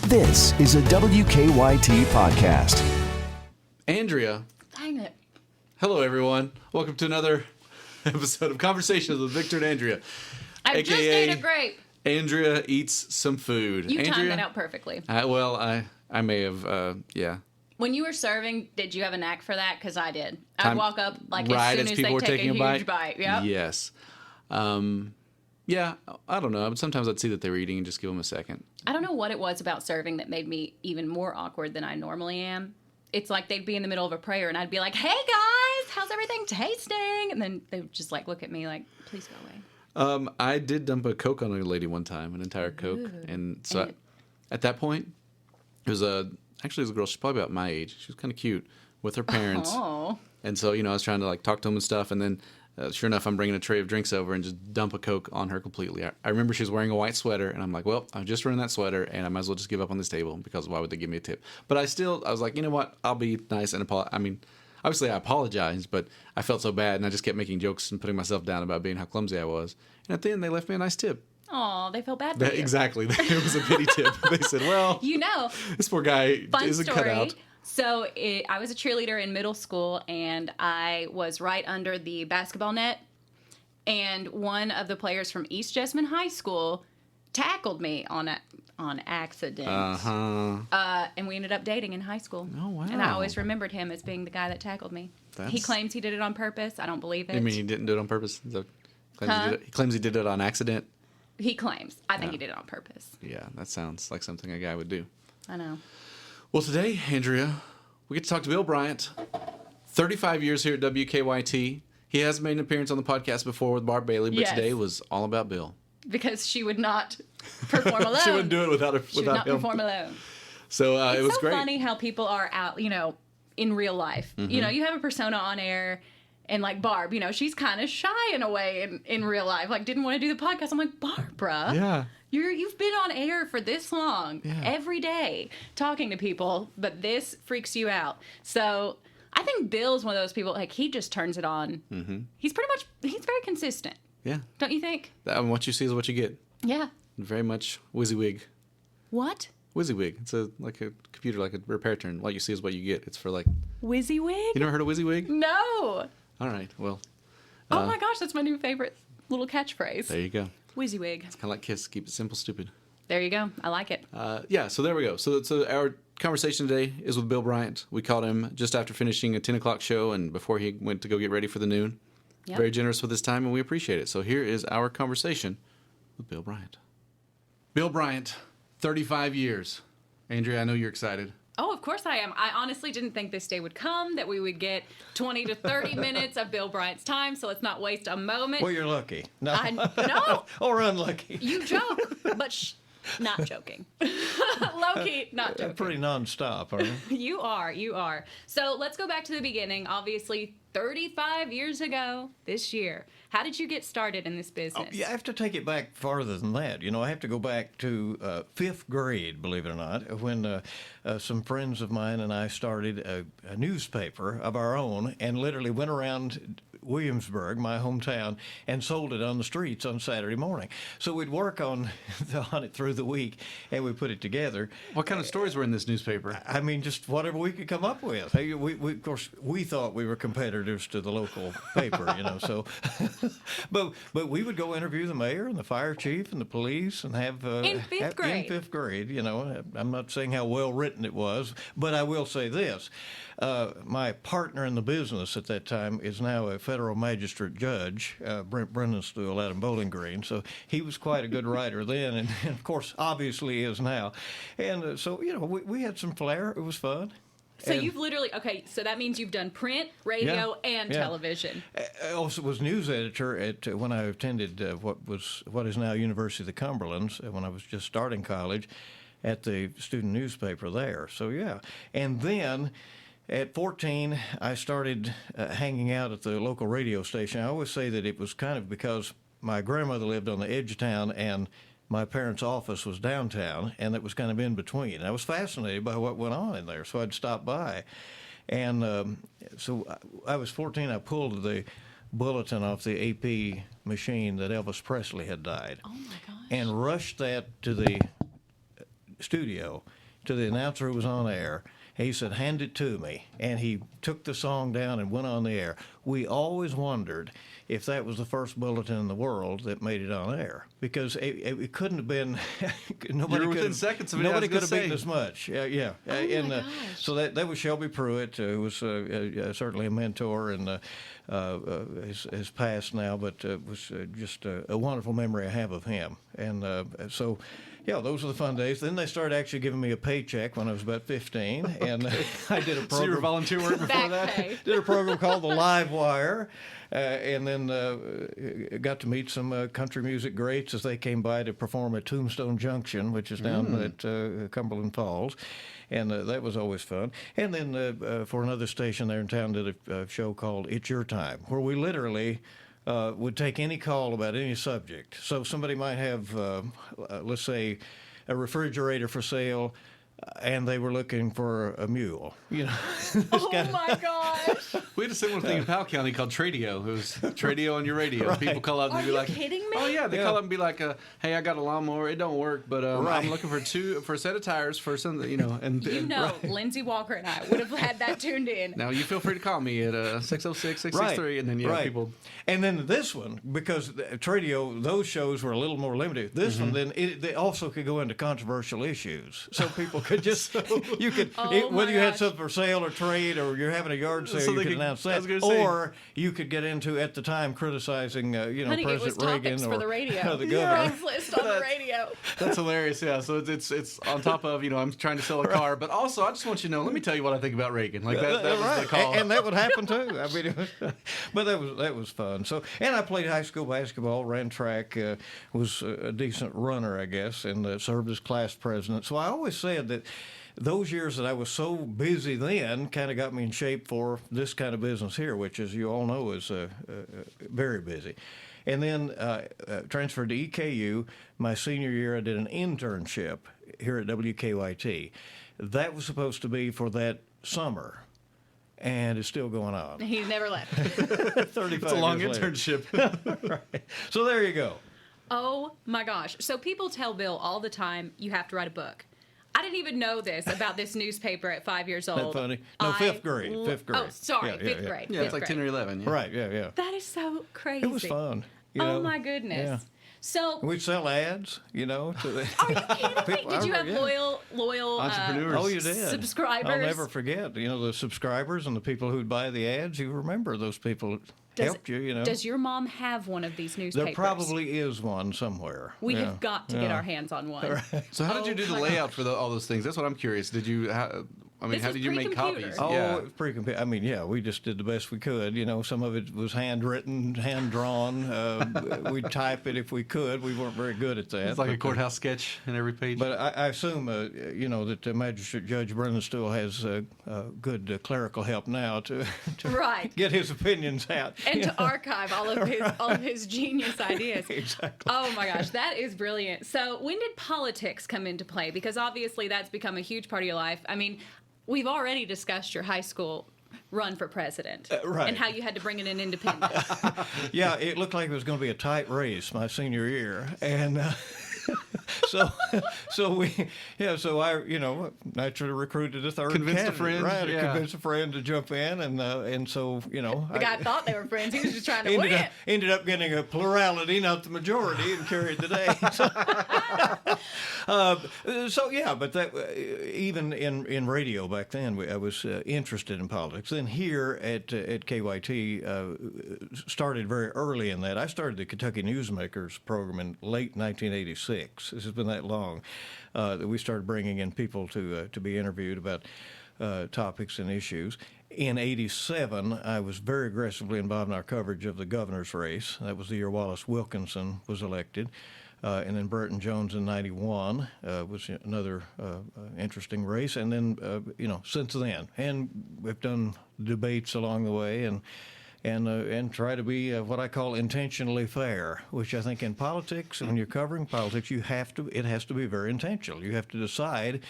This is a WKYT podcast. Andrea. Dang it. Hello, everyone. Welcome to another episode of Conversations with Victor and Andrea. I just ate a grape. Andrea eats some food. You Andrea, timed that out perfectly. I may have, yeah. When you were serving, did you have a knack for that? Because I did. I'd Time- walk up like right as soon as as people they were take taking a a huge bite. Yep. Yes. Yeah, I don't know. Sometimes I'd see that they were eating and just give them a second. I don't know what it was about serving that made me even more awkward than I normally am. It's like they'd be in the middle of a prayer and I'd be like, "Hey guys, how's everything tasting?" And then they would just like look at me like, "Please go away." I did dump a Coke on a lady one time, an entire Coke. And so at that point, it was a girl, she's probably about my age. She was kind of cute with her parents. Oh. And so, I was trying to like talk to them and stuff. And then sure enough, I'm bringing a tray of drinks over and just dump a Coke on her completely. I remember she was wearing a white sweater and I'm like, well, I'm just wearing that sweater and I might as well just give up on this table because why would they give me a tip? But I was like, you know what? I'll be nice and apologize. I mean, obviously I apologized, but I felt so bad and I just kept making jokes and putting myself down about being how clumsy I was. And at the end, they left me a nice tip. Aw, they felt bad for you. Exactly. It was a pity tip. They said, well, this poor guy isn't cut out. So I was a cheerleader in middle school, and I was right under the basketball net. And one of the players from East Jessamine High School tackled me on accident. And we ended up dating in high school. Oh, wow. And I always remembered him as being the guy that tackled me. He claims he did it on purpose. I don't believe it. You mean he didn't do it on purpose? He claims he did it on accident? He claims. I think he did it on purpose. Yeah, that sounds like something a guy would do. I know. Well, today, Andrea, we get to talk to Bill Bryant. 35 years here at WKYT. He has made an appearance on the podcast before with Barb Bailey, but today was all about Bill. Because she would not perform alone. She wouldn't do it without him. She would not perform alone. So it was great. It's so funny how people are out, in real life. Mm-hmm. You have a persona on air, and like Barb, she's kind of shy in a way in real life. Like, didn't want to do the podcast. I'm like, Barbara. Yeah. You've been on air for this long, every day, talking to people, but this freaks you out. So I think Bill's one of those people, like, he just turns it on. Mm-hmm. He's very consistent. Yeah. Don't you think? What you see is what you get. Yeah. Very much WYSIWYG. What? WYSIWYG. It's like a computer, like a repair term. What you see is what you get. It's for like... WYSIWYG? You never heard of WYSIWYG? No. All right, well... oh my gosh, that's my new favorite little catchphrase. There you go. WYSIWYG. It's kind of like KISS. Keep it simple, stupid. There you go. I like it. So there we go. So our conversation today is with Bill Bryant. We called him just after finishing a 10 o'clock show and before he went to go get ready for the noon. Yep. Very generous with his time, and we appreciate it. So here is our conversation with Bill Bryant. Bill Bryant, 35 years. Andrea, I know you're excited. Oh, of course I am. I honestly didn't think this day would come, that we would get 20 to 30 minutes of Bill Bryant's time, so let's not waste a moment. Well, you're lucky. No. No. Or unlucky. You joke, but not joking. Low-key, not joking. Pretty nonstop, aren't you? You are. So let's go back to the beginning. Obviously, 35 years ago this year. How did you get started in this business? Oh, you have to take it back farther than that. I have to go back to fifth grade, believe it or not, when some friends of mine and I started a newspaper of our own and literally went around Williamsburg, my hometown, and sold it on the streets on Saturday morning. So we'd work on it through the week, and we put it together. What kind of stories were in this newspaper? I mean, just whatever we could come up with. Hey, of course, we thought we were competitors to the local paper, so... But we would go interview the mayor and the fire chief and the police and have... in fifth grade. In fifth grade, I'm not saying how well written it was, but I will say this. My partner in the business at that time is now a federal magistrate judge, Brent Brennan-Stuhl out in Bowling Green. So he was quite a good writer then, and of course, obviously is now. And so, we had some flair. It was fun. So you've literally, so that means you've done print, radio, and television. I also was news editor when I attended what is now University of the Cumberlands, when I was just starting college, at the student newspaper there. So, yeah. And then... at 14, I started hanging out at the local radio station. I always say that it was kind of because my grandmother lived on the edge of town and my parents' office was downtown, and it was kind of in between. I was fascinated by what went on in there, so I'd stop by. And so I was 14. I pulled the bulletin off the AP machine that Elvis Presley had died. Oh, my gosh. And rushed that to the studio to the announcer who was on air. He said, "Hand it to me." And he took the song down and went on the air. We always wondered if that was the first bulletin in the world that made it on air, because it couldn't have been. Nobody You were could within have, nobody nobody could have beaten as much. Yeah. my gosh. So that was Shelby Pruitt, who was certainly a mentor and has passed now, but was just a wonderful memory I have of him. And so. Yeah, those were the fun days. Then they started actually giving me a paycheck when I was about 15, and I did a program. So you were volunteer work before Back that? pay. Did a program called The Live Wire, and then got to meet some country music greats as they came by to perform at Tombstone Junction, which is down at Cumberland Falls. And that was always fun. And then for another station there in town, did a show called It's Your Time, where we literally would take any call about any subject. So somebody might have, let's say, a refrigerator for sale, and they were looking for a mule. You know, Oh my gosh! We had a similar thing in Powell County called Tradio. It was Tradio on your radio. Right. People call up and Are they'd be you like, kidding me? "Oh yeah," they Yeah. call up and be like, "Hey, I got a lawnmower. It don't work, but Right. I'm looking for a set of tires for some, you know." And Lindsay Walker and I would have had that tuned in. now you feel free to call me at 606-663, and then people. And then this one, because Tradio, those shows were a little more limited. This one, then they also could go into controversial issues, so people could just you could Oh, whether my you had gosh. something for sale or trade, or you're having a yard sale, So you they could could- announce I that, was gonna say. or you could get into at the time criticizing Honey, it was President topics Reagan for or the radio. the Yeah. governor. Craigslist on the radio. That's hilarious. Yeah. So it's on top of I'm trying to sell a car, but also I just want you to know. Let me tell you what I think about Reagan. Like that was right. the call. And that would happen too. I mean, but that was fun. So, and I played high school basketball, ran track, was a decent runner, I guess, and served as class president. So I always said that those years that I was so busy then kind of got me in shape for this kind of business here, which, as you all know, is very busy. And then transferred to EKU. My senior year, I did an internship here at WKYT. That was supposed to be for that summer, and it's still going on. He's never left. 35 It's a long years later. internship. Right. So there you go. Oh my gosh. So people tell Bill all the time, you have to write a book. I didn't even know this about this newspaper at 5 years old. Isn't that funny? No, fifth grade. Fifth grade. Oh, sorry, Yeah, fifth yeah. grade. Yeah, it's like 10 or 11. Yeah. Right, yeah. That is so crazy. It was fun. You Oh know? my goodness. Yeah. So, We'd sell ads, to the are you kidding me? People- Did you have yeah. loyal Entrepreneurs. Oh, you did. subscribers? I'll never forget. The subscribers and the people who'd buy the ads. You remember those people helped you. Does your mom have one of these newspapers? There probably is one somewhere. We Yeah. have got to get our hands on one. So how did you do the my layout for all those things? That's what I'm curious. Did you? This how is did you make pre-computer. copies? Oh, Yeah. I mean, yeah, we just did the best we could. Some of it was handwritten, hand drawn. We'd type it if we could. We weren't very good at that. It's like a but, courthouse sketch in every page. But I assume, that Magistrate Judge Brennan still has good clerical help now to Right. get his opinions out. And to archive all of his genius ideas. Exactly. Oh my gosh, that is brilliant. So when did politics come into play? Because obviously that's become a huge part of your life. I mean, we've already discussed your high school run for president right. and how you had to bring in an independent. Yeah, it looked like it was going to be a tight race my senior year, and so I naturally recruited a third Convinced a candidate, friend, right? yeah. Convinced a friend to jump in, and so The guy thought they were friends. He was just trying to win. ended up getting a plurality, not the majority, and carried the day. But that even in radio back then, I was interested in politics. Then here at KYT, started very early in that. I started the Kentucky Newsmakers program in late 1986. This has been that long that we started bringing in people to be interviewed about topics and issues. In '87, I was very aggressively involved in our coverage of the governor's race. That was the year Wallace Wilkinson was elected. And then Burton Jones in '91 was another interesting race. And then, since then, and we've done debates along the way and try to be what I call intentionally fair, which I think in politics, when you're covering politics, it has to be very intentional. You have to decide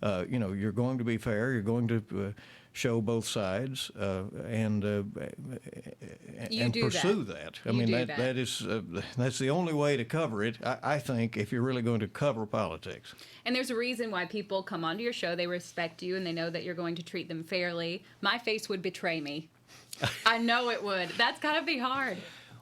you're going to be fair. You're going to show both sides and pursue that. I mean, that's the only way to cover it, I think, if you're really going to cover politics. And there's a reason why people come onto your show. They respect you, and they know that you're going to treat them fairly. My face would betray me. I know it would. That's got to be hard.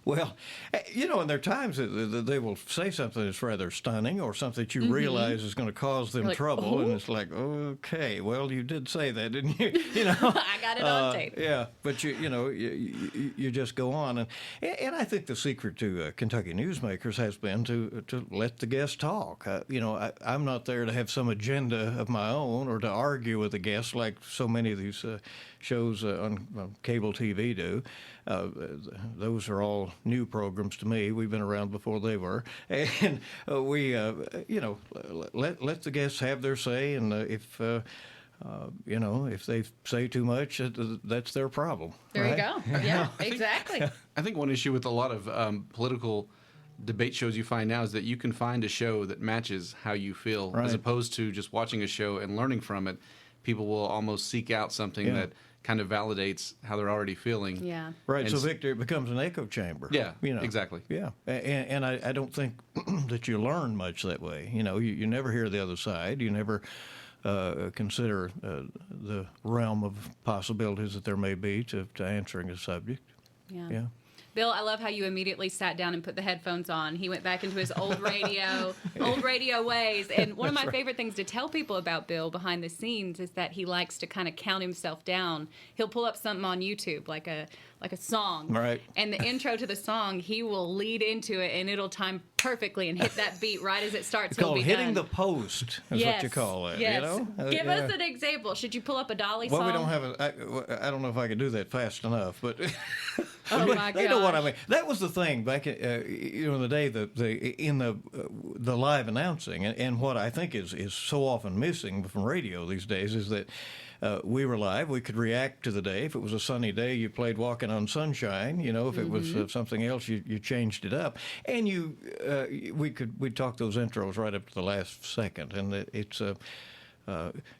Well, and there are times that they will say something that's rather stunning or something that you realize is going to cause them trouble, and it's like, okay, well, you did say that, didn't you? I got it on tape. Yeah, but you just go on, and I think the secret to Kentucky newsmakers has been to let the guests talk. I'm not there to have some agenda of my own or to argue with the guests like so many of these shows on cable TV do. Those are all new programs to me. We've been around before they were, and we, let the guests have their say, and if they say too much, that's their problem. There right? you go. Yeah, exactly. I think one issue with a lot of political debate shows you find now is that you can find a show that matches how you feel, as opposed to just watching a show and learning from it. People will almost seek out something that kind of validates how they're already feeling. Yeah. Right. So, Victor, it becomes an echo chamber. Yeah. Exactly. Yeah. And I don't think that you learn much that way. You never hear the other side. You never consider the realm of possibilities that there may be to answering a subject. Yeah. Bill, I love how you immediately sat down and put the headphones on. He went back into his old radio ways. And one of my favorite things to tell people about Bill behind the scenes is that he likes to kind of count himself down. He'll pull up something on YouTube, like a song. Right. And the intro to the song, he will lead into it, and it'll time perfectly and hit that beat right as it starts. It's called hitting the post, is what you call it. Yes. Give us an example. Should you pull up a Dolly song? Well, we don't have I don't know if I can do that fast enough, but oh my God. They know what I mean. That was the thing back in the day in the live announcing, and what I think is so often missing from radio these days is that we were live. We could react to the day. If it was a sunny day, you played "Walking on Sunshine." If it was something else, you changed it up, and we'd talk those intros right up to the last second. And it's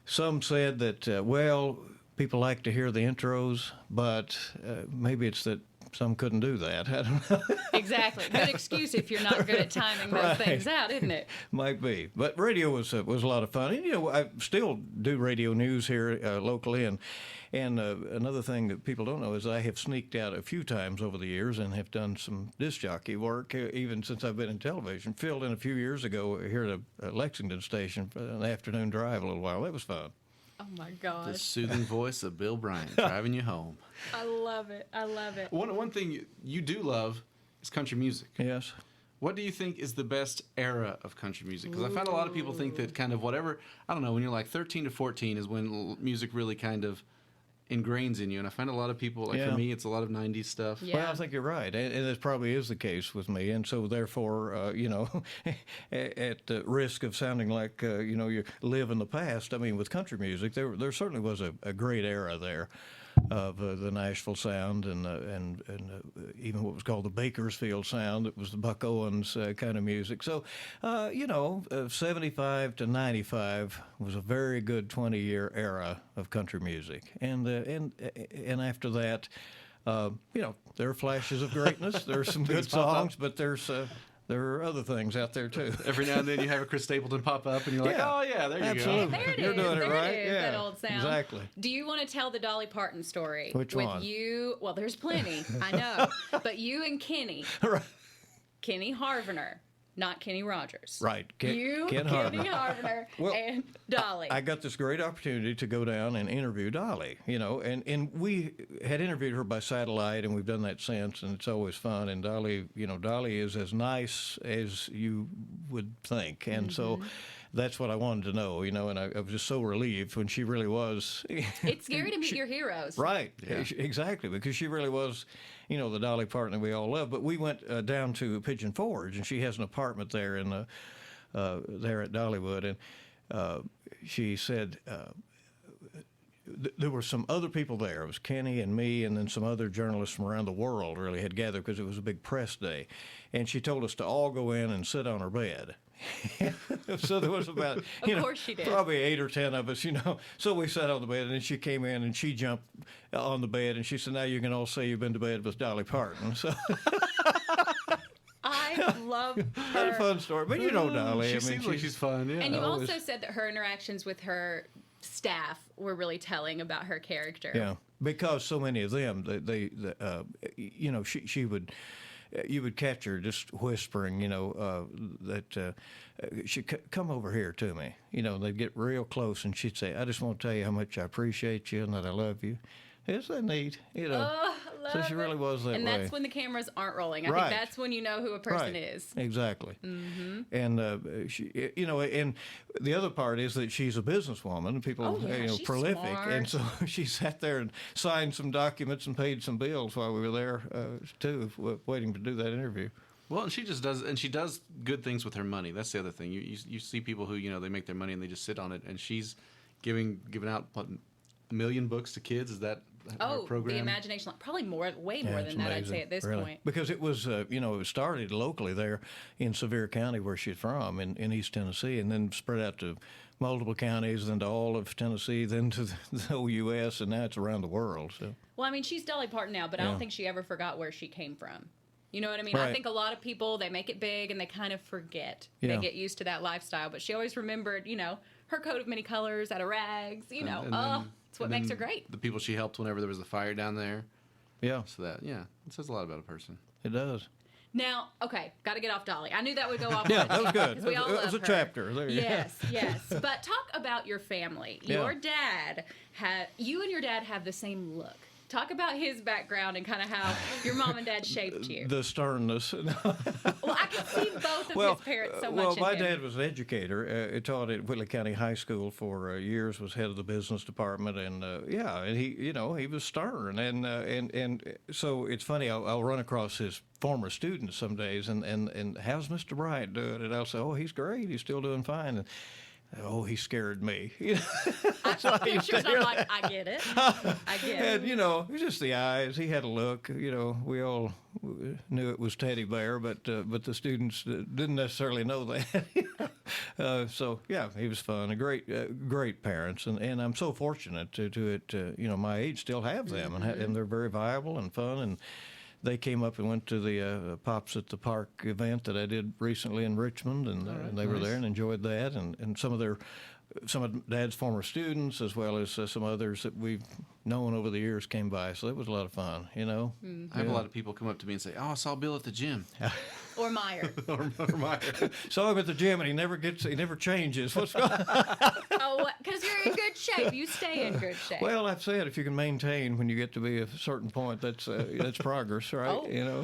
some said that people like to hear the intros, but maybe it's that some couldn't do that. I don't know. Exactly. Good excuse if you're not good at timing those things out, isn't it? Might be. But radio was a lot of fun. And, I still do radio news here locally. And another thing that people don't know is I have sneaked out a few times over the years and have done some disc jockey work, even since I've been in television. Filled in a few years ago here at a Lexington station for an afternoon drive a little while. That was fun. Oh, my gosh. The soothing voice of Bill Bryant driving you home. I love it. I love it. One thing you do love is country music. Yes. What do you think is the best era of country music? Because I find a lot of people think that kind of whatever, I don't know, when you're like 13 to 14 is when music really kind of ingrains in you. And I find a lot of people, for me, it's a lot of 90s stuff. Yeah. Well, I think you're right. And it probably is the case with me. And so, therefore, at the risk of sounding like, you live in the past, I mean, with country music, there certainly was a great era there of the Nashville sound and even what was called the Bakersfield sound. It was the Buck Owens kind of music. So, 75 to 95 was a very good 20-year era of country music. And after that, there are flashes of greatness. There are some good songs, but there are other things out there, too. Every now and then you have a Chris Stapleton pop up, and you're like, oh, yeah, there you Absolutely. go. There it You're is. doing it There right. It is, yeah, that old sound. Exactly. Do you want to tell the Dolly Parton story? Which with one? You? Well, there's plenty. I know. But you and Kenny. Right. Kenny Harvener. Not Kenny Rogers. Right. Ken Harvener. Harvener Well, and Dolly. I got this great opportunity to go down and interview Dolly, and we had interviewed her by satellite, and we've done that since, and it's always fun. And Dolly, Dolly is as nice as you would think, and so that's what I wanted to know, and I was just so relieved when she really was. It's scary to meet your heroes. Right, yeah. Exactly, because she really was, the Dolly Parton that we all love. But we went down to Pigeon Forge, and she has an apartment there there at Dollywood, and she said there were some other people there. It was Kenny and me, and then some other journalists from around the world really had gathered because it was a big press day. And she told us to all go in and sit on her bed. So there was about, Of course she did. probably 8 or 10 of us, So we sat on the bed, and then she came in, and she jumped on the bed, and she said, now you can all say you've been to bed with Dolly Parton. So I love her. not a fun story, but Dolly. She seems like she's fun. Yeah. And you always- also said that her interactions with her staff were really telling about her character. Yeah, because so many of them, she would, you would catch her just whispering, that come over here to me. They'd get real close, and she'd say, I just want to tell you how much I appreciate you and that I love you. Isn't that neat? Oh, love So she really was that and way. And that's when the cameras aren't rolling. I Right. think that's when you know who a person Right. is. Exactly. Mm-hmm. And she, and the other part is that she's a businesswoman. People, Oh, yeah, she's prolific, smart. and so she sat there and signed some documents and paid some bills while we were there too, waiting to do that interview. Well, and she just does, and she does good things with her money. That's the other thing. You see people who they make their money and they just sit on it, and she's giving out what, 1 million books to kids. Is that her program? The imagination, probably way more it's than that, I'd amazing, say, at this really. point. Because it was, it was started locally there in Sevier County, where she's from, in East Tennessee, and then spread out to multiple counties, then to all of Tennessee, then to the whole U.S., and now it's around the world. So. Well, I mean, she's Dolly Parton now, but I Yeah. don't think she ever forgot where she came from. You know what I mean? I Right. think a lot of people, they make it big and they kind of forget. Yeah. They get used to that lifestyle. But she always remembered, her coat of many colors out of rags, And then- it's what and makes then her great. The people she helped whenever there was a fire down there. Yeah, So it says a lot about a person. it does. Now, okay, got to get off Dolly. I knew that would go off. Yeah, on a that was tangent, good. 'cause we all It love was a her. chapter. There you go. Yes. But talk about your family. Yeah. Your dad you and your dad have the same look. Talk about his background and kind of how your mom and dad shaped you. The sternness. Well, I can see both of his parents so much. Well, in my him. dad was an educator. He taught at Whitley County High School for years. Was head of the business department, and and he was stern, and so it's funny. I'll run across his former students some days, and how's Mr. Bryant doing? And I'll say, oh, he's great. He's still doing fine. And, oh, he scared me. I saw pictures. I'm like, I get it. I get it. And just the eyes. He had a look. We all knew it was Teddy Bear, but the students didn't necessarily know that. So yeah, he was fun. A great parents, and I'm so fortunate to at my age still have them, and they're very viable and fun. And they came up and went to the Pops at the Park event that I did recently in Richmond, and they were there and enjoyed that. And some of Dad's former students, as well as some others that we've known over the years, came by. So it was a lot of fun, I have a lot of people come up to me and say, "Oh, I saw Bill at the gym." Or Meyer. or Meyer. Saw him at the gym, and he never changes. What's going Oh, because you're in good shape. You stay in good shape. Well, I've said if you can maintain when you get to be a certain point, that's progress, right? oh,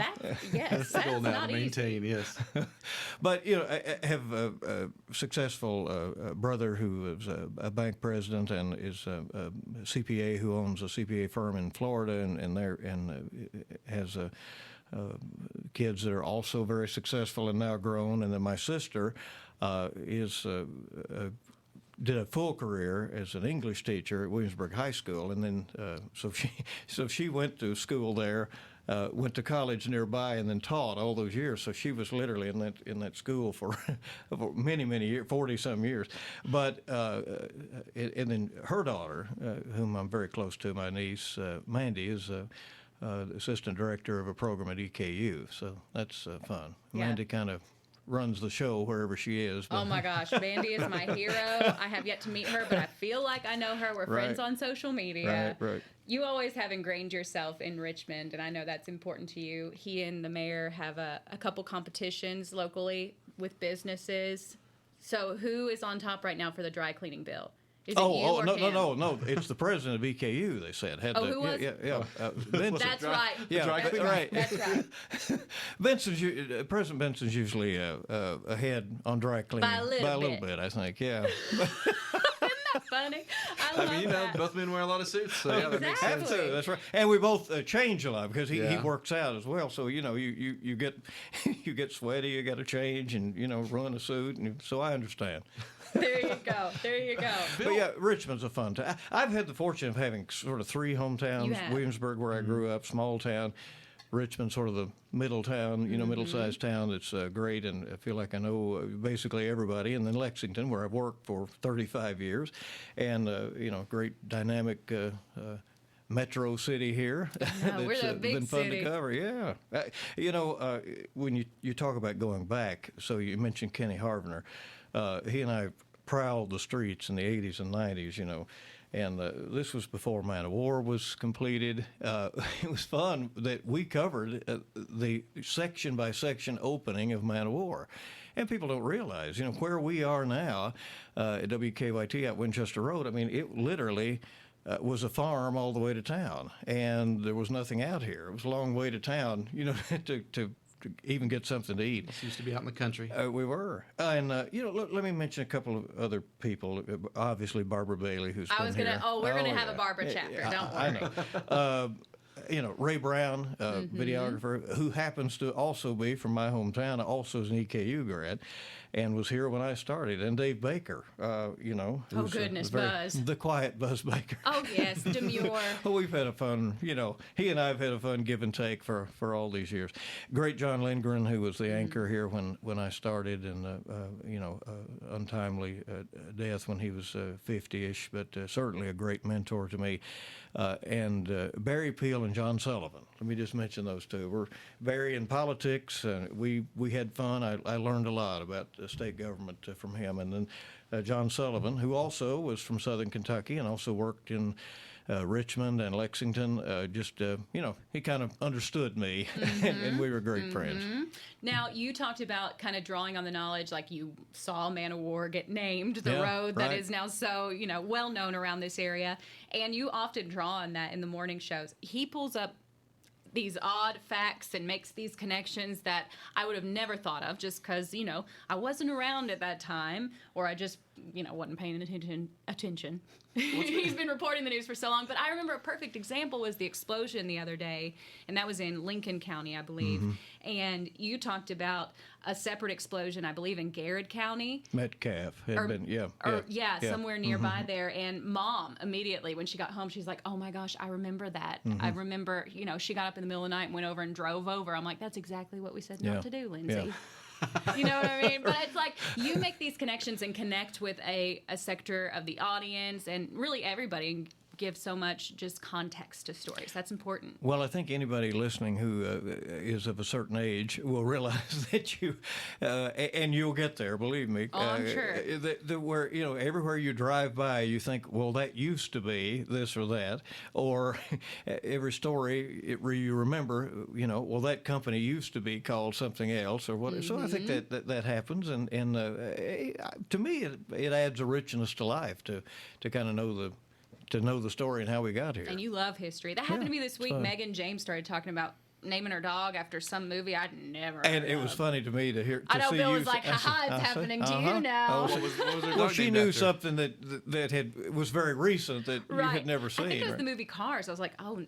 that's Goal now not to maintain. easy. Yes. But I have a successful brother who is a bank president and is a CPA who owns a CPA firm in Florida, and has kids that are also very successful and now grown. And then my sister did a full career as an English teacher at Williamsburg High School, and then so she went to school there, went to college nearby, and then taught all those years. So she was literally in that school for many years, 40-some years. But and then her daughter, whom I'm very close to, my niece Mandy, is the assistant director of a program at EKU. So that's fun. Yeah. Mandy kind of runs the show wherever she is. Oh my gosh, Mandy is my hero. I have yet to meet her, but I feel like I know her. We're friends on social media. Right. You always have ingrained yourself in Richmond, and I know that's important to you. He and the mayor have a couple competitions locally with businesses. So who is on top right now for the dry cleaning bill? Is it you or him? No. It's the president of EKU, they said. Who was? Yeah. Vincent. That's right. Yeah, That's right. That's right. President Benson's usually ahead on dry cleaning. By a little bit, I think, yeah. Funny. I love that. both men wear a lot of suits, so yeah, that makes sense. Exactly. Have to, that's right. And we both change a lot because he Yeah. works out as well. So, you get you get sweaty, you got to change and, run a suit. And so I understand. There you go. But yeah, Richmond's a fun town. I've had the fortune of having sort of three hometowns. You have. Williamsburg, where I grew up, small town. Richmond, sort of the middle town, middle-sized town that's great, and I feel like I know basically everybody. And then Lexington, where I've worked for 35 years, and great dynamic metro city here. Yeah, we're the big been fun city. to cover. Yeah, when you talk about going back, so you mentioned Kenny Harvener. He and I prowled the streets in the 80s and 90s, and this was before Man of War was completed. It was fun that we covered the section-by-section opening of Man of War. And people don't realize, where we are now at WKYT at Winchester Road, I mean, it literally was a farm all the way to town, and there was nothing out here. It was a long way to town, to even get something to eat. This used to be out in the country. We were. And, let me mention a couple of other people. Obviously, Barbara Bailey, who's I was been going to, here. we're going to have a Barbara chapter, don't worry. I know. Ray Brown, videographer, who happens to also be from my hometown, also is an EKU grad, and was here when I started. And Dave Baker, who's goodness, Buzz. The quiet Buzz Baker. Oh, yes, demure. We've had a fun, he and I have had a fun give and take for all these years. Great John Lindgren, who was the anchor here when I started, and, untimely death when he was 50-ish, but certainly a great mentor to me. And Barry Peel and John Sullivan. Let me just mention those two. We're Barry in politics. We had fun. I learned a lot about state government from him. And then John Sullivan, who also was from Southern Kentucky and also worked in Richmond and Lexington. He kind of understood me, and we were great friends. Now, you talked about kind of drawing on the knowledge, like you saw Man of War get named, the Yeah, road that right. is now so, well known around this area. And you often draw on that in the morning shows. He pulls up these odd facts and makes these connections that I would have never thought of just because, I wasn't around at that time, or I just, wasn't paying attention. He's been reporting the news for so long. But I remember a perfect example was the explosion the other day, and that was in Lincoln County, I believe. And you talked about a separate explosion, I believe, in Garrett County. Metcalf had been, somewhere nearby there. And Mom, immediately, when she got home, she's like, oh my gosh, I remember that. I remember, she got up in the middle of the night and went over and drove over. I'm like, that's exactly what we said not to do, Lindsay. Yeah. You know what I mean? But it's like you make these connections and connect with a sector of the audience and really everybody, and give so much just context to stories. That's important. Well, I think anybody listening who is of a certain age will realize that you, and you'll get there, believe me. Oh, I'm sure. Where, everywhere you drive by, you think, well, that used to be this or that. Or every story you remember, well, that company used to be called something else or whatever. So I think that happens. And to me, it adds a richness to life to kind of know the story and how we got here. And you love history. That happened to me this week. Megan James started talking about naming her dog after some movie I'd never And heard it was of. funny to me to hear. I know see Bill you was like, haha, it's happening to you now. What was her Well, dog she named knew after? something that was very recent that you had never seen. I think it was right? the movie Cars. I was like, I was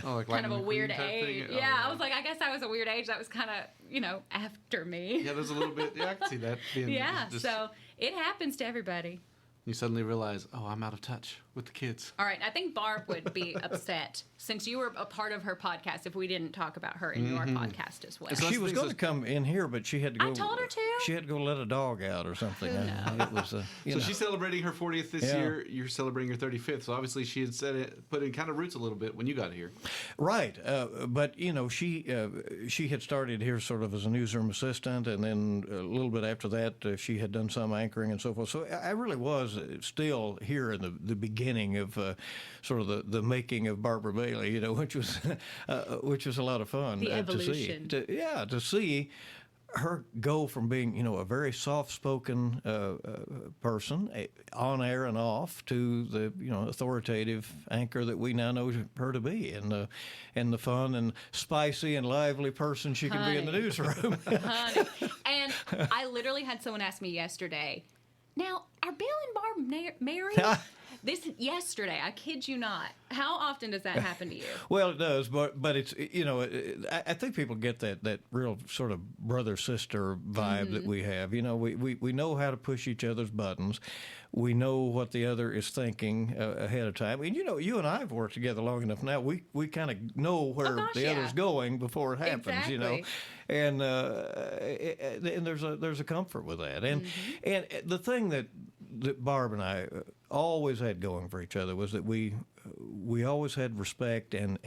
like kind of a Lightning weird McQueen type age. thing? Yeah, I was like, I guess I was a weird age. That was kind of, after me. Yeah, there's a little bit. Yeah, I can see that. Being Yeah, just- so it happens to everybody. you suddenly realize, oh, I'm out of touch with the kids. All right, I think Barb would be upset since you were a part of her podcast if we didn't talk about her in your podcast as well. It's She was things going to that- come in here, but she had to go. I told her to. She had to go let a dog out or something. It was, So she's celebrating her 40th this Yeah. year. You're celebrating your 35th. So obviously she had put in kind of roots a little bit when you got here. right. But she had started here sort of as a newsroom assistant, and then a little bit after that, she had done some anchoring and so forth. So I really was still here in the beginning of sort of the making of Barbara Bailey, which was a lot of fun The to evolution. see. To see her go from being, a very soft-spoken person, on air and off, to the, authoritative anchor that we now know her to be, and the fun and spicy and lively person she can be in the newsroom. Honey. And I literally had someone ask me yesterday, now, are Bill and Barb married? This yesterday, I kid you not. How often does that happen to you? Well, it does, but it's I think people get that real sort of brother sister vibe that we have. We know how to push each other's buttons. We know what the other is thinking ahead of time. And you and I have worked together long enough now. We kind of know where the other's going before it happens. Exactly. And there's a comfort with that. And the thing that Barb and I always had going for each other was that we always had respect and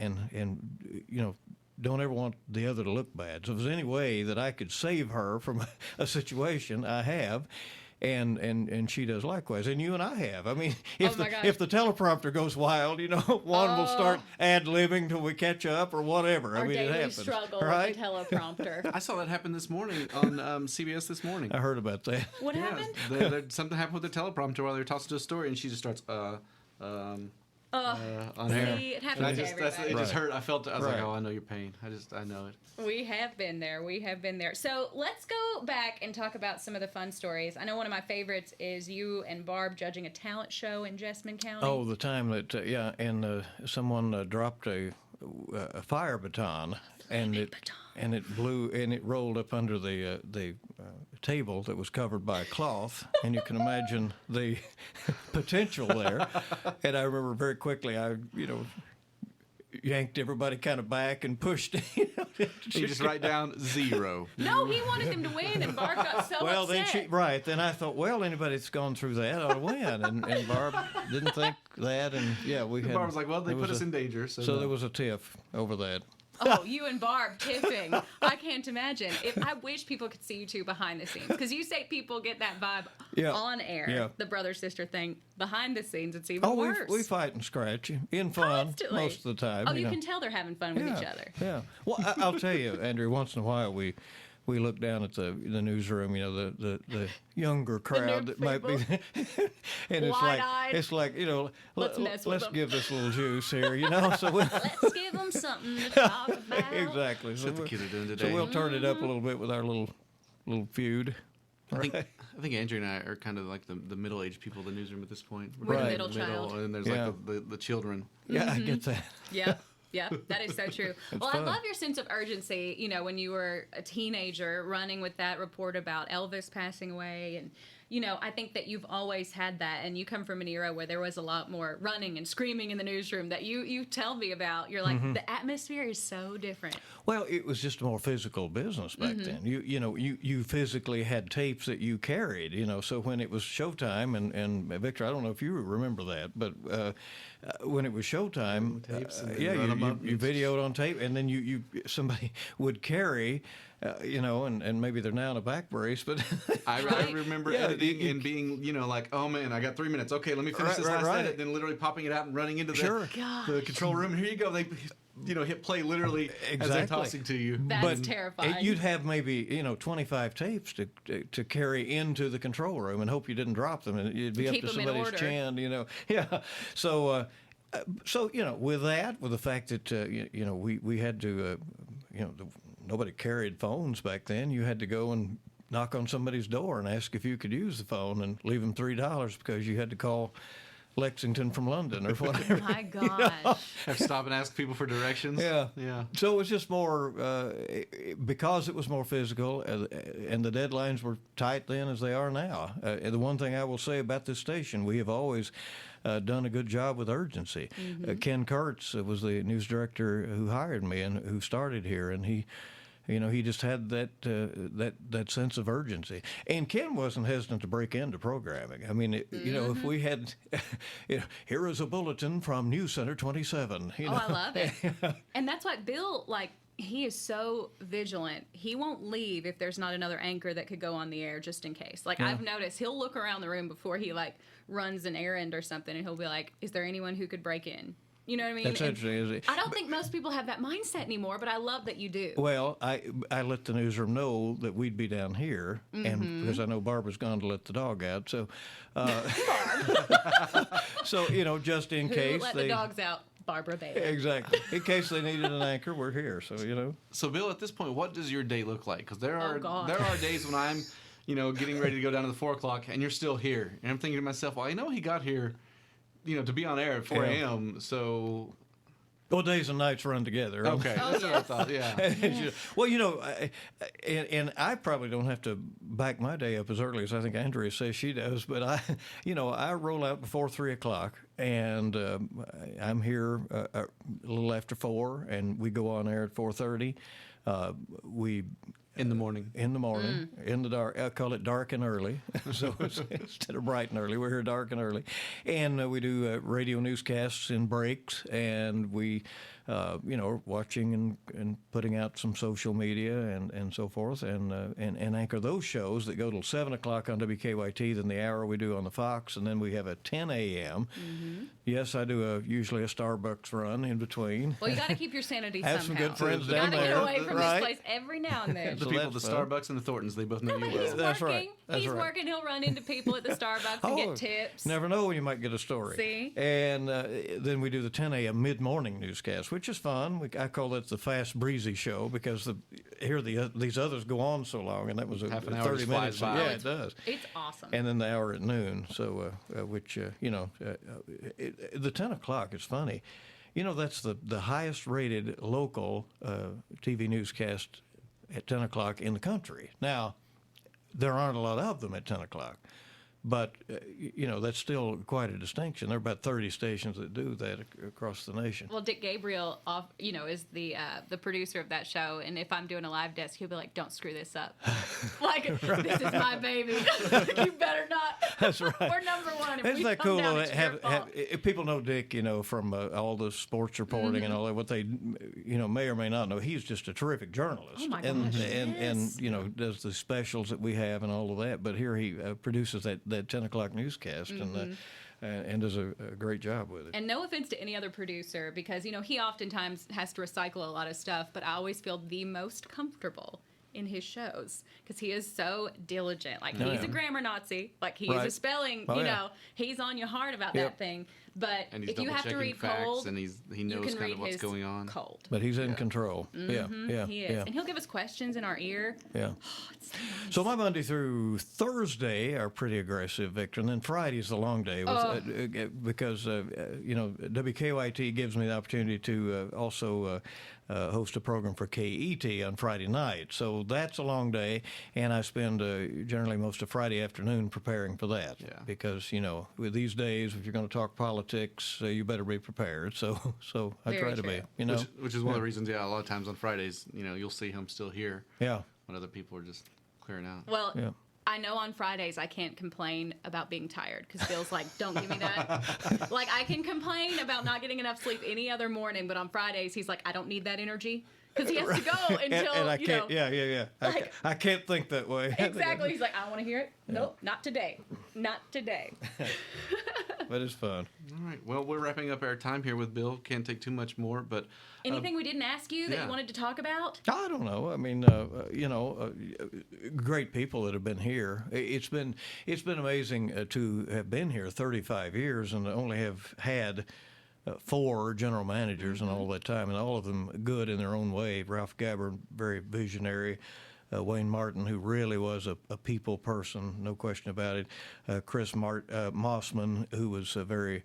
don't ever want the other to look bad. So if there's any way that I could save her from a situation, I have. And she does likewise, and you and I have. I mean, if the teleprompter goes wild, one will start ad-libbing till we catch up or whatever. Our I mean, it daily happens, struggle right? with the teleprompter. I saw that happen this morning on CBS this morning. I heard about that. What happened? Something happened with the teleprompter while they were tossing to a story, and she just starts on air. See, it And happens to everybody. it just hurt. I felt it. I was Right. like, oh, I know your pain. I know it. We have been there. We have been there. So let's go back and talk about some of the fun stories. I know one of my favorites is you and Barb judging a talent show in Jessamine County. Oh, the time that and someone dropped a fire baton, and it blew and it rolled up under the table that was covered by a cloth, and you can imagine the potential there. And I remember very quickly, I yanked everybody kind of back and pushed. You just write down 0. No, he wanted them to win, and Barb got so Well, upset. then I thought, well, anybody that's gone through that ought to win, and Barb didn't think that, and we had. Barb was like, well, they put us in danger, So there was a tiff over that. Oh, you and Barb tipping. I can't imagine. I wish people could see you two behind the scenes. Because you say people get that vibe on air, Yeah. the brother-sister thing. Behind the scenes, it's even Oh, worse. we fight and scratch in fun Constantly. most of the time. Oh, you can tell they're having fun with each other. Yeah. Well, I'll tell you, Andrea, once in a while we look down at the newsroom, the younger crowd that might be, and Wide-eyed. it's like Let's mess with let's them. give this little juice here, So Let's give them something to talk about. exactly. So That's what the kids are doing so today. we'll turn it up a little bit with our little feud. I think Andrea and I are kind of like the middle-aged people in the newsroom at this point. We're the Right. middle child. And there's Yeah. like the children. Yeah, I get that. Yeah. Yeah, that is so true. Well, fun. I love your sense of urgency, when you were a teenager running with that report about Elvis passing away. And, I think that you've always had that. And you come from an era where there was a lot more running and screaming in the newsroom that you tell me about. You're like, the atmosphere is so different. Well, it was just a more physical business back then. You physically had tapes that you carried, So when it was showtime, and Victor, I don't know if you remember that, but when it was showtime, Tapes and then you run 'em up. videoed on tape, and then you somebody would carry, and maybe they're now in a back brace, but I remember editing and being, like, oh man, I got 3 minutes. Okay, let me finish this last edit. Then literally popping it out and running into the control room. Here you go. They, hit play literally as they're tossing to you. That's terrifying. You'd have maybe 25 tapes to carry into the control room and hope you didn't drop them, and it'd be up Keep to them in somebody's order. chin. Yeah. So with the fact that we had to nobody carried phones back then. You had to go and knock on somebody's door and ask if you could use the phone and leave them $3 because you had to call Lexington from London or whatever. My gosh. Have to stop and ask people for directions. Yeah. So it was just more, because it was more physical, and the deadlines were tight then as they are now. And the one thing I will say about this station, we have always done a good job with urgency. Ken Kurtz was the news director who hired me and who started here, and he just had that sense of urgency. And Ken wasn't hesitant to break into programming. I mean, if we had, here is a bulletin from News Center 27. I love it. And that's why Bill, he is so vigilant. He won't leave if there's not another anchor that could go on the air just in case. I've noticed he'll look around the room before he runs an errand or something, and he'll be like, is there anyone who could break in? You know what I mean? That's interesting, isn't it? I don't think most people have that mindset anymore, but I love that you do. Well, I let the newsroom know that we'd be down here, and because I know Barbara's gone to let the dog out, so so just in Who case let the dogs out? Barbara Bailey. Exactly. In case they needed an anchor, we're here. So So Bill, at this point, what does your day look like? Because there are God. there are days when I'm, getting ready to go down to the 4 o'clock, and you're still here, and I'm thinking to myself, well, I know he got here to be on air at 4 a.m. So. Well, days and nights run together. Okay, that's what I thought. Yeah. Well, and I probably don't have to back my day up as early as I think Andrea says she does, but I roll out before 3 o'clock, and I'm here a little after 4, and we go on air at 4:30. In the morning. In the dark. I call it dark and early. So instead of bright and early, we're here dark and early. And we do radio newscasts in breaks, and we, watching and putting out some social media and so forth, and anchor those shows that go till 7 o'clock on WKYT, then the hour we do on the Fox, and then we have a 10 a.m. Mm-hmm. Yes, I do usually a Starbucks run in between. Well, you got to keep your sanity Have somehow. some good friends down there. You got to get away from right? this place every now and then. The people at the Starbucks and the Thorntons, they both know you He's well. working. That's right. He's working. He'll run into people at the Starbucks and get tips. Never know when you might get a story. See? And then we do the 10 a.m. mid-morning newscast, which is fun. I call it the fast, breezy show because these others go on so long, and that was half an 30 hour just minutes. flies by. Yeah, it does. It's awesome. And then the hour at noon, so the 10 o'clock is funny. That's the highest-rated local TV newscast at 10 o'clock in the country. Now, there aren't a lot of them at 10 o'clock. But, that's still quite a distinction. There are about 30 stations that do that across the nation. Well, Dick Gabriel, is the producer of that show, and if I'm doing a live desk, he'll be like, "Don't screw this up. This is my baby. You better not." That's right. We're number one. Isn't that cool? If people know Dick, from all the sports reporting and all that, what they, may or may not know, he's just a terrific journalist. Oh my gosh, and does the specials that we have and all of that. But here he produces that 10 o'clock newscast and does a great job with it. And no offense to any other producer, because he oftentimes has to recycle a lot of stuff, but I always feel the most comfortable in his shows because he is so diligent. Like, he's a grammar Nazi. Like, he is a spelling. He's on your heart about that thing. But and he's if you have to read facts, cold, and he knows kind of what's going on. Cold. But he's in control. Mm-hmm, Yeah, he is, and he'll give us questions in our ear. Yeah. Oh, it's so nice. So my Monday through Thursday are pretty aggressive, Victor, and then Friday's the long day because WKYT gives me the opportunity to also host a program for KET on Friday night. So that's a long day, and I spend generally most of Friday afternoon preparing for that. Yeah. Because with these days, if you're going to talk politics, you better be prepared. So I Very try to true. be. Which is one of the reasons. Yeah, a lot of times on Fridays, you'll see him still here. Yeah. When other people are just clearing out. Well. Yeah. I know on Fridays I can't complain about being tired because Bill's like, "Don't give me that." Like, I can complain about not getting enough sleep any other morning, but on Fridays he's like, "I don't need that energy." Because he has to go until, and I can't, Yeah. Like, I can't think that way. Exactly. He's like, "I want to hear it." Nope, not today. Not today. But it's fun. All right. Well, we're wrapping up our time here with Bill. Can't take too much more, but anything we didn't ask you that you wanted to talk about? I don't know. I mean, great people that have been here. It's been amazing to have been here 35 years and only have had 4 general managers in all that time, and all of them good in their own way. Ralph Gabbard, very visionary. Wayne Martin, who really was a people person, no question about it. Chris Mossman, who was very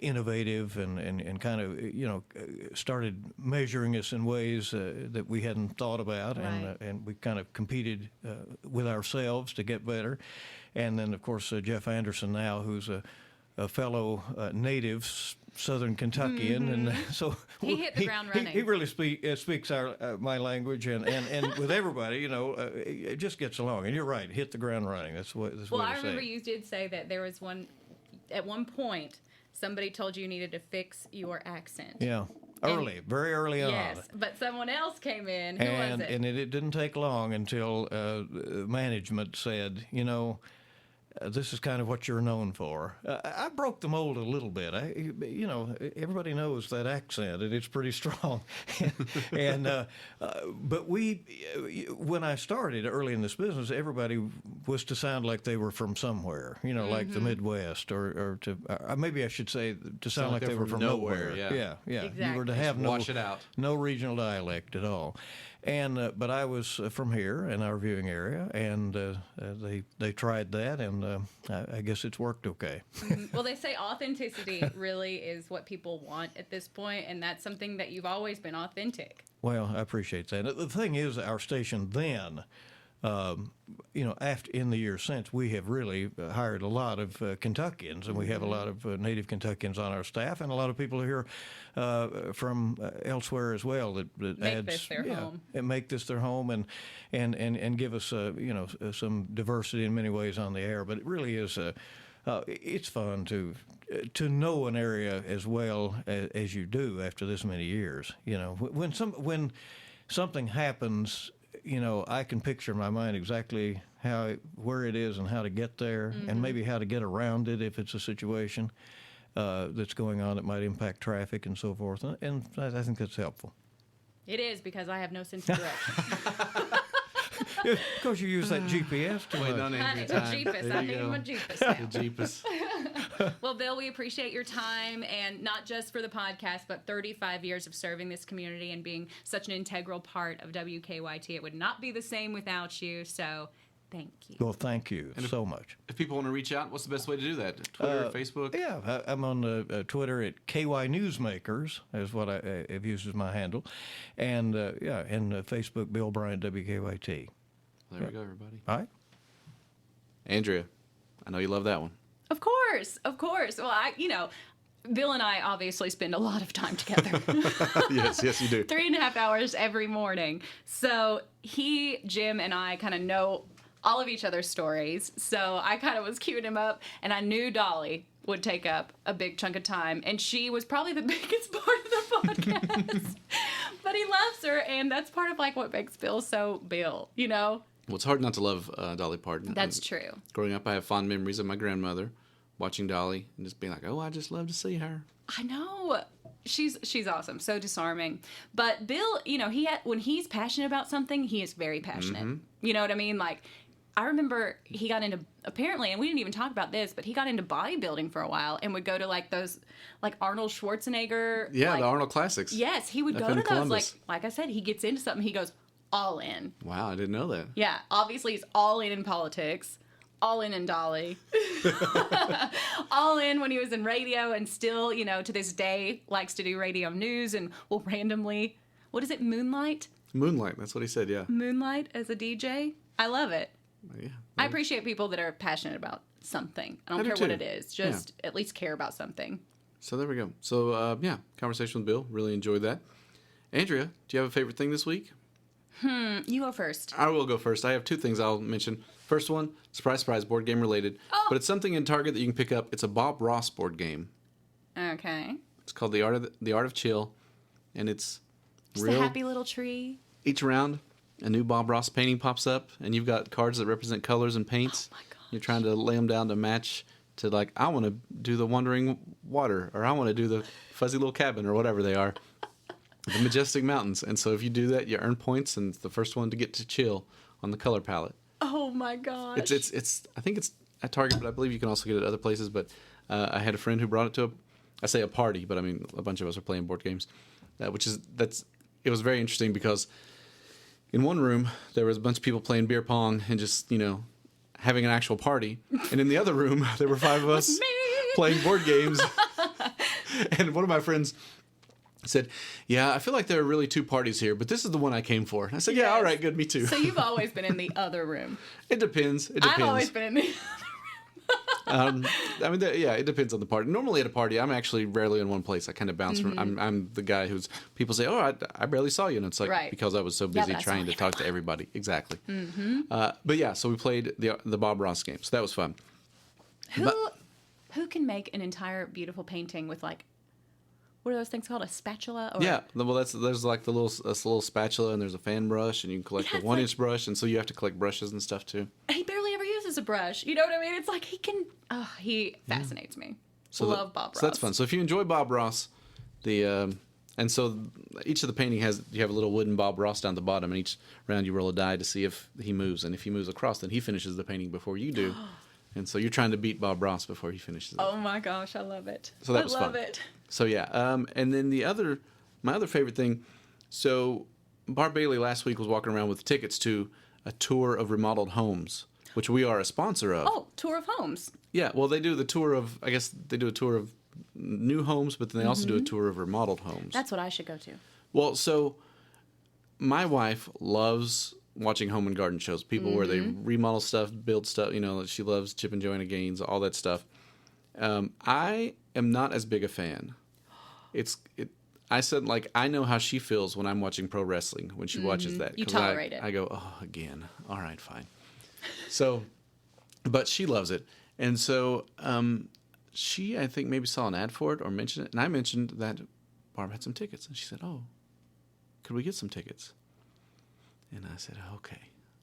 innovative and kind of, started measuring us in ways that we hadn't thought about. Right. And we kind of competed with ourselves to get better. And then, of course, Jeff Anderson now, who's a fellow native Southern Kentuckian, and so he hit the ground running. He really speaks my language, and with everybody, it just gets along. And you're right, hit the ground running. That's what. Well, I remember you did say that there was at one point, somebody told you needed to fix your accent. Yeah. Very early on. Yes, but someone else came in. Who was it? And it didn't take long until management said, this is kind of what you're known for. I broke the mold a little bit. Everybody knows that accent, and it's pretty strong. But when I started early in this business, everybody was to sound like they were from somewhere, like the Midwest, or to maybe I should say to sound like they were from nowhere. Yeah. Exactly. You were to have wash it out. no regional dialect at all. And but I was from here in our viewing area, and they tried that, and I guess it's worked okay. Well, they say authenticity really is what people want at this point, and that's something that you've always been authentic. Well, I appreciate that. The thing is, our station then, after in the years since, we have really hired a lot of Kentuckians, and we have a lot of native Kentuckians on our staff, and a lot of people here from elsewhere as well that Make this their home. And make this their home, and give us some diversity in many ways on the air. But it really is it's fun to know an area as well as you do after this many years. When something happens, I can picture in my mind exactly where it is and how to get there, and maybe how to get around it if it's a situation that's going on that might impact traffic and so forth. And I think that's helpful. It is, because I have no sense of direction. Of course, you use that GPS to Wait on Honey, Andrew the time. Jeepus. There I you need go. my Jeepus now. The Jeepus. Well, Bill, we appreciate your time, and not just for the podcast, but 35 years of serving this community and being such an integral part of WKYT. It would not be the same without you, so thank you. Well, thank you so much. If people want to reach out, what's the best way to do that? Twitter, Facebook? Yeah, I'm on Twitter at KY Newsmakers, is what I've used as my handle. And, and Facebook, Bill Bryant, WKYT. There we go, everybody. All right. Andrea, I know you love that one. Of course, of course. Well, Bill and I obviously spend a lot of time together. Yes, you do. 3.5 hours every morning. So Jim, and I kind of know all of each other's stories. So I kind of was queuing him up, and I knew Dolly would take up a big chunk of time, and she was probably the biggest part of the podcast. But he loves her, and that's part of what makes Bill so Bill, Well, it's hard not to love Dolly Parton. That's true. Growing up, I have fond memories of my grandmother watching Dolly and just being like, oh, I just love to see her. I know. She's awesome. So disarming. But Bill, when he's passionate about something, he is very passionate. Mm-hmm. You know what I mean? I remember he got into, apparently, and we didn't even talk about this, but he got into bodybuilding for a while and would go to those Arnold Schwarzenegger. Yeah, the Arnold Classics. Yes, he would up go in to those. Columbus. Like I said, he gets into something, he goes all in. Wow, I didn't know that. Yeah, obviously he's all in politics, all in Dolly, all in when he was in radio, and still, to this day, likes to do radio news and will randomly, what is it, Moonlight, that's what he said, yeah. Moonlight as a DJ. I love it. Yeah. I appreciate people that are passionate about something. I I don't do care what too. it is, just at least care about something. So there we go. So, conversation with Bill. Really enjoyed that. Andrea, do you have a favorite thing this week? You go first. I will go first. I have two things I'll mention. First one, surprise, board game related. Oh. But it's something in Target that you can pick up. It's a Bob Ross board game. Okay. It's called The Art of Chill, and it's Just real. a happy little tree. Each round, a new Bob Ross painting pops up, and you've got cards that represent colors and paints. Oh my gosh. You're trying to lay them down to match to I want to do the wandering water, or I want to do the fuzzy little cabin, or whatever they are. The majestic mountains. And so if you do that, you earn points, and it's the first one to get to chill on the color palette. Oh my gosh. It's I think it's at Target, but I believe you can also get it at other places. But I had a friend who brought it to a party, but I mean a bunch of us are playing board games, it was very interesting because in one room there was a bunch of people playing beer pong and just having an actual party, and in the other room there were 5 of us Me. playing board games. And one of my friends said, yeah, I feel like there are really 2 parties here, but this is the one I came for. And I said, yeah, Yes. all right, good, me too. So you've always been in the other room. It depends. I've always been in the It depends on the party. Normally at a party, I'm actually rarely in one place. I kind of bounce from. I'm the guy who's people say, "Oh, I barely saw you," and it's like Right. because I was so Yeah, busy but I trying saw to talk to everybody. Exactly. But yeah, so we played the Bob Ross game, so that was fun. Who can make an entire beautiful painting with what are those things called? A spatula? Or Yeah, well, there's like the little spatula, and there's a fan brush, and you can collect Yeah, the it's 1-inch brush, and so you have to collect brushes and stuff too. He barely ever uses a brush. You know what I mean? It's like he can. Oh, he fascinates me. Love Bob Ross. So that's fun. So if you enjoy Bob Ross, and so each of the painting you have a little wooden Bob Ross down the bottom, and each round you roll a die to see if he moves, and if he moves across, then he finishes the painting before you do. And so you're trying to beat Bob Ross before he finishes it. Oh my gosh, I love it. So that was I love fun. it. So yeah, and then my other favorite thing. So Barb Bailey last week was walking around with tickets to a tour of remodeled homes, which we are a sponsor of. Oh, tour of homes. Yeah, well, they do the tour of, I guess they do a tour of new homes, but then they also do a tour of remodeled homes. That's what I should go to. Well, so my wife loves watching home and garden shows. People where they remodel stuff, build stuff. You know, she loves Chip and Joanna Gaines, all that stuff. I am not as big a fan. I said, like, I know how she feels when I'm watching pro wrestling, when she watches that. You tolerate it. I go, oh, again. All right, fine. So, but she loves it. And so she, I think, maybe saw an ad for it or mentioned it. And I mentioned that Barb had some tickets. And she said, oh, could we get some tickets? And I said, okay,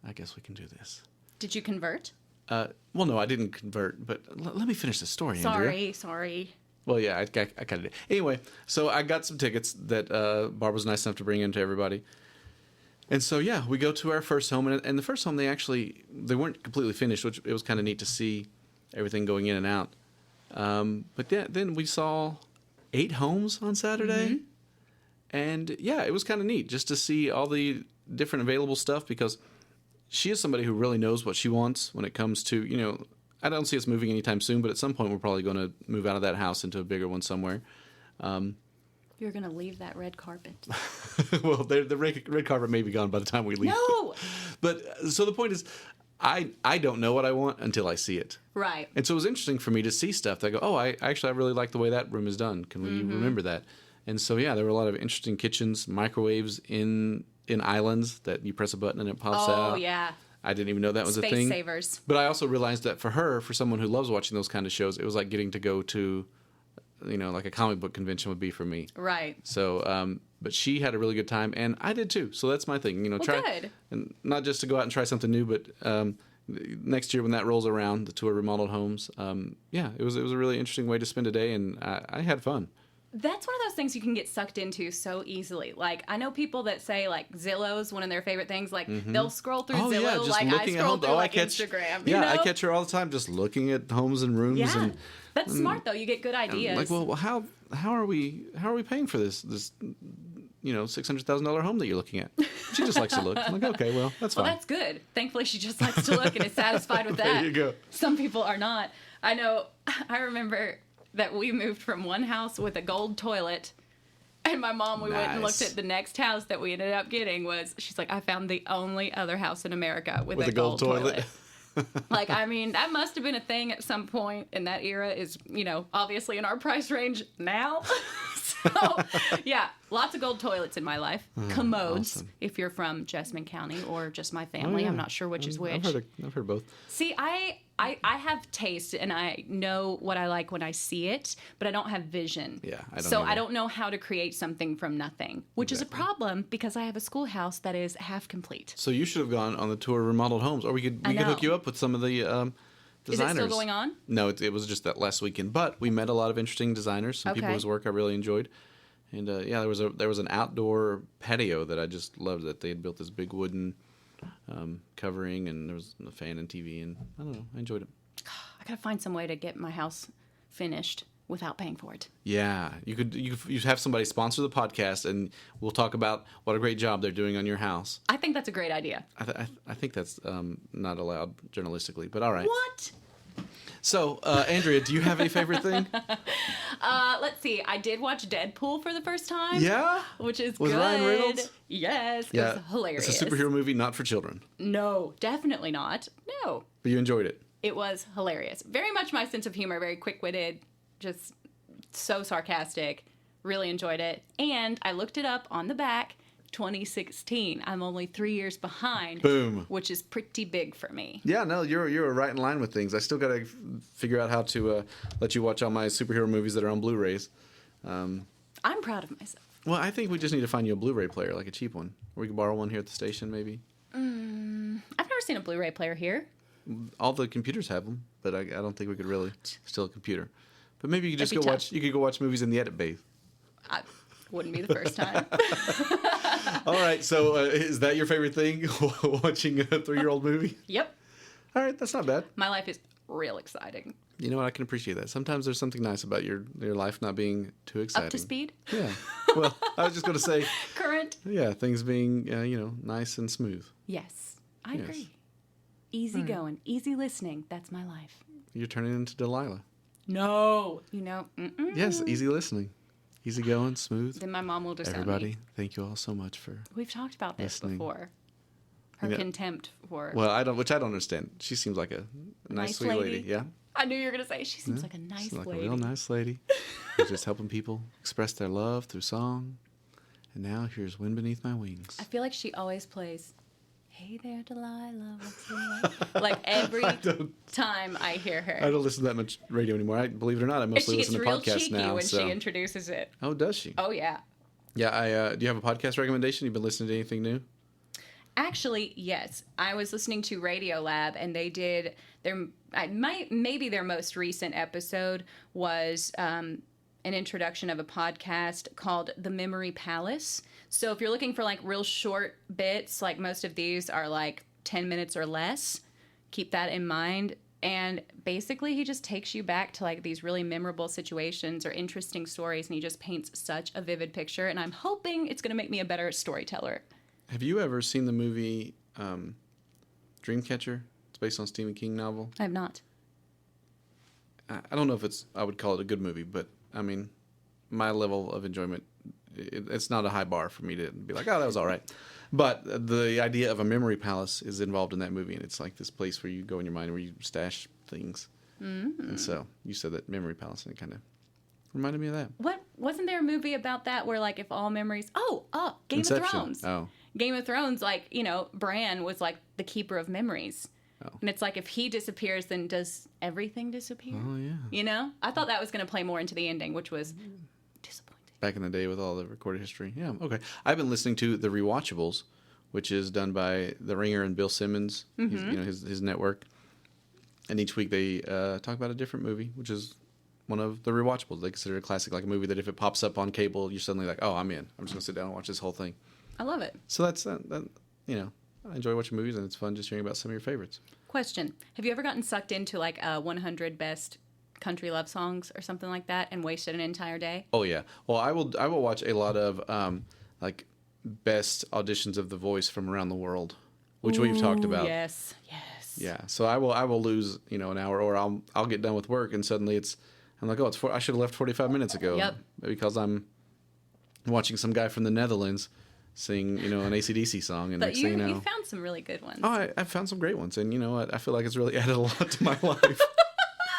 I guess we can do this. Did you convert? Well, no, I didn't convert, but let me finish the story, Andrea. Sorry. Well, yeah, I kind of did. Anyway, so I got some tickets that Barb was nice enough to bring in to everybody. And so, yeah, we go to our first home. And the first home, they weren't completely finished, which it was kind of neat to see everything going in and out. But yeah, then we saw 8 homes on Saturday. And, yeah, it was kind of neat just to see all the different available stuff because she is somebody who really knows what she wants when it comes to, you know, I don't see us moving anytime soon, but at some point we're probably going to move out of that house into a bigger one somewhere. You're going to leave that red carpet. Well, the red carpet may be gone by the time we leave. No! But so the point is, I don't know what I want until I see it. Right. And so it was interesting for me to see stuff that I go, oh, I really like the way that room is done. Can we remember that? And so, yeah, there were a lot of interesting kitchens, microwaves in islands that you press a button and it pops out. Oh, yeah. I didn't even know that was a thing. Space savers. But I also realized that for someone who loves watching those kind of shows, it was like getting to go to, you know, like a comic book convention would be for me. Right. So, but she had a really good time, and I did too. So that's my thing, you know. Well, good. And not just to go out and try something new, but next year when that rolls around, the tour of remodeled homes, yeah, it was a really interesting way to spend a day, and I had fun. That's one of those things you can get sucked into so easily. Like, I know people that say, like, Zillow's one of their favorite things. Like, they'll scroll through Zillow yeah, just like I looking at scroll homes. through, I like, catch, Instagram. Yeah, you know? I catch her all the time just looking at homes and rooms. Yeah. And That's smart, though. You get good ideas. like, well, how are we paying for this you know, $600,000 home that you're looking at? She just likes to look. I'm like, okay, well, that's fine. Well, that's good. Thankfully, she just likes to look and is satisfied with that. There you go. Some people are not. I know. I remember that we moved from one house with a gold toilet, and my mom, we went and looked at the next house that we ended up getting. She's like, I found the only other house in America with a gold toilet. Like, I mean, that must have been a thing at some point, and that era is, you know, obviously in our price range now. So, yeah, lots of gold toilets in my life. Commodes, awesome. if you're from Jessamine County, or just my family. I'm not sure which is which. I've heard both. See, I have taste, and I know what I like when I see it, but I don't have vision. Yeah, I don't So either. I don't know how to create something from nothing, which is a problem because I have a schoolhouse that is half complete. So you should have gone on the tour of remodeled homes, or we could hook you up with some of the designers. Is it still going on? No, it was just that last weekend. But we met a lot of interesting designers. Some people Okay. whose work I really enjoyed. And yeah, there was an outdoor patio that I just loved. That they had built this big wooden covering, and there was a fan and TV, and I don't know, I enjoyed it. I gotta find some way to get my house finished without paying for it. Yeah, you have somebody sponsor the podcast, and we'll talk about what a great job they're doing on your house. I think that's a great idea. I think that's not allowed journalistically, but all right. What? So, Andrea, do you have a favorite thing? Let's see. I did watch Deadpool for the first time. Yeah? Which is With good. Ryan Reynolds? Yes. Yeah. It was hilarious. It's a superhero movie, not for children. No, definitely not. No. But you enjoyed it. It was hilarious. Very much my sense of humor, very quick-witted, just so sarcastic. Really enjoyed it. And I looked it up on the back, 2016. I'm only 3 years behind. Boom. Which is pretty big for me. Yeah, no, you're right in line with things. I still got to figure out how to let you watch all my superhero movies that are on Blu-rays. I'm proud of myself. Well, I think we just need to find you a Blu-ray player, like a cheap one. Or we can borrow one here at the station, maybe. I've never seen a Blu-ray player here. All the computers have them, but I don't think we could really steal a computer. But maybe you could just That'd go be watch. You could go watch movies in the edit bay. Wouldn't be the first time. All right, so is that your favorite thing? Watching a 3-year-old movie? Yep. All right, that's not bad. My life is real exciting. You know what? I can appreciate that. Sometimes there's something nice about your life not being too exciting. Up to speed? Yeah. Well, I was just going to say, Current. yeah, things being, nice and smooth. Yes, I Yes. agree. Easy going, easy listening. That's my life. You're turning into Delilah. No. Mm-mm. Yes, easy listening. Easy going, smooth. Then my mom will disown Everybody, me. thank you all so much for... We've talked about this listening. before. Her contempt for... Well, I don't understand. She seems like a nice sweet lady. Yeah? I knew you were going to say she seems like a nice She's like lady. a real nice lady. Who's just helping people express their love through song. And now here's Wind Beneath My Wings. I feel like she always plays, "Hey there, Delilah, what's your name?" Like every time I hear her. I don't listen to that much radio anymore. Believe it or not, I And mostly she gets listen to real podcasts cheeky now. when she introduces it. Oh, does she? Oh, yeah. Yeah, do you have a podcast recommendation? You've been listening to anything new? Actually, yes. I was listening to Radio Lab, and they did maybe their most recent episode was an introduction of a podcast called The Memory Palace. So if you're looking for like real short bits, like most of these are like 10 minutes or less, keep that in mind. And basically, he just takes you back to like these really memorable situations or interesting stories, and he just paints such a vivid picture. And I'm hoping it's going to make me a better storyteller. Have you ever seen the movie Dreamcatcher? It's based on a Stephen King novel. I have not. I don't know if I would call it a good movie, but I mean, my level of enjoyment, it's not a high bar for me to be like, oh, that was all right. But the idea of a memory palace is involved in that movie, and it's like this place where you go in your mind where you stash things. Mm-hmm. And so you said that memory palace, and it kind of reminded me of that. What wasn't there a movie about that where like if all memories? Game Inception. of Thrones. Oh, Game of Thrones, like Bran was like the keeper of memories. Oh. And it's like if he disappears, then does everything disappear? Oh, yeah. I thought that was going to play more into the ending, which was disappointing. Back in the day with all the recorded history. Yeah, okay. I've been listening to The Rewatchables, which is done by The Ringer and Bill Simmons, his network. And each week they talk about a different movie, which is one of the rewatchables. They consider it a classic, like a movie that if it pops up on cable, you're suddenly like, oh, I'm in. I'm just going to sit down and watch this whole thing. I love it. So that's, I enjoy watching movies, and it's fun just hearing about some of your favorites. Question. Have you ever gotten sucked into like 100 best country love songs or something like that and wasted an entire day? Oh, yeah. Well, I will watch a lot of, like, best auditions of The Voice from around the world, which we've talked about. Yes. Yeah. So I will lose, an hour, or I'll get done with work, and suddenly I'm like, oh, I should have left 45 minutes ago. Yep. Because I'm watching some guy from the Netherlands sing, an AC/DC song, and But next you thing you know, found some really good ones. oh, I found some great ones, and you know what? I feel like it's really added a lot to my life.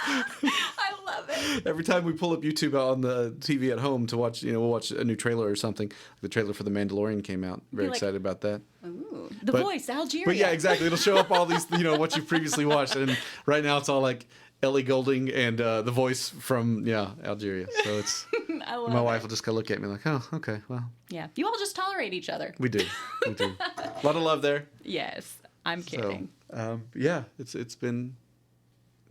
I love it. Every time we pull up YouTube on the TV at home to watch, we'll watch a new trailer or something. The trailer for The Mandalorian came out. Very like, excited about that. Ooh. The Voice, Algeria. But yeah, exactly. It'll show up all these, what you've previously watched. And right now it's all like Ellie Goulding and The Voice from, Algeria. So it's, I love my it. wife will just kind of look at me like, oh, okay, well. Yeah. You all just tolerate each other. We do. A lot of love there. Yes. I'm kidding. So, yeah, it's been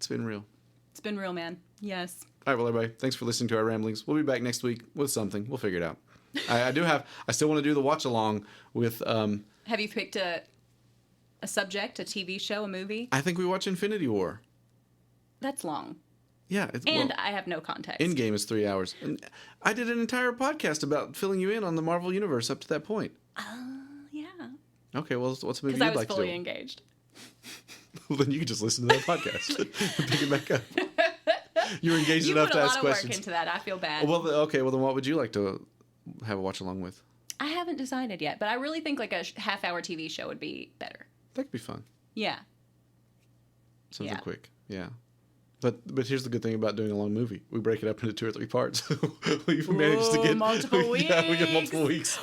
real. It's been real, man. Yes. All right, well, everybody, thanks for listening to our ramblings. We'll be back next week with something. We'll figure it out. I still want to do the watch along with. Have you picked a subject, a TV show, a movie? I think we watch Infinity War. That's long. Yeah. I have no context. Endgame is 3 hours. And I did an entire podcast about filling you in on the Marvel Universe up to that point. Yeah. Okay, well, what's a movie Because I you'd was like to do? fully engaged. Well, then you can just listen to that podcast and pick it back up. You were engaged enough to ask questions. You put a lot of work into that. I feel bad. Well, okay. Well, then what would you like to have a watch along with? I haven't decided yet, but I really think like a half-hour TV show would be better. That could be fun. Yeah. Something Yeah. quick. Yeah. But here's the good thing about doing a long movie. We break it up into 2 or 3 parts. We've managed to get multiple weeks. Yeah, we get multiple weeks.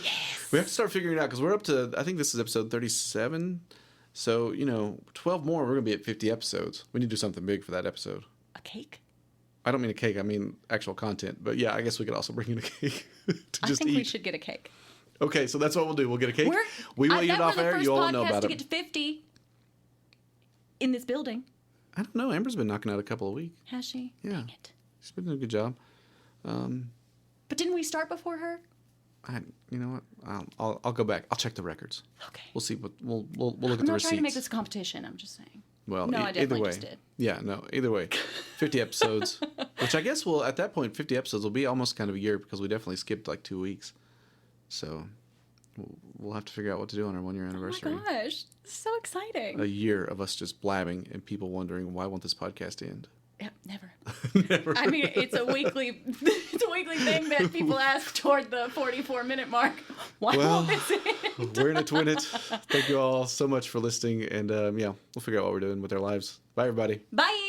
Yes. We have to start figuring it out because we're up to, I think this is episode 37. So, 12 more, we're going to be at 50 episodes. We need to do something big for that episode. A cake? I don't mean a cake. I mean actual content. But yeah, I guess we could also bring in a cake to I just think eat. we should get a cake. Okay, so that's what we'll do. We'll get a cake. We will eat it off air. You all know about to it. get to 50 in this building. I don't know. Amber's been knocking out a couple a week. Has she? Yeah. Dang it. She's been doing a good job. But didn't we start before her? You know what? I'll go back. I'll check the records. Okay. We'll see. We'll look at I'm the not receipts. trying to make this a competition. I'm just saying. Well, No, I either definitely way. just did. Yeah, no, either way. 50 episodes, which I guess will, at that point, 50 episodes will be almost kind of a year because we definitely skipped like 2 weeks. So we'll have to figure out what to do on our 1 year anniversary. Oh my gosh, so exciting. A year of us just blabbing and people wondering, why won't this podcast end? Yeah, never. Never. I mean, it's a weekly thing that people ask toward the 44-minute mark. Why won't this end? We're in it to win it. Thank you all so much for listening. And yeah, we'll figure out what we're doing with our lives. Bye, everybody. Bye.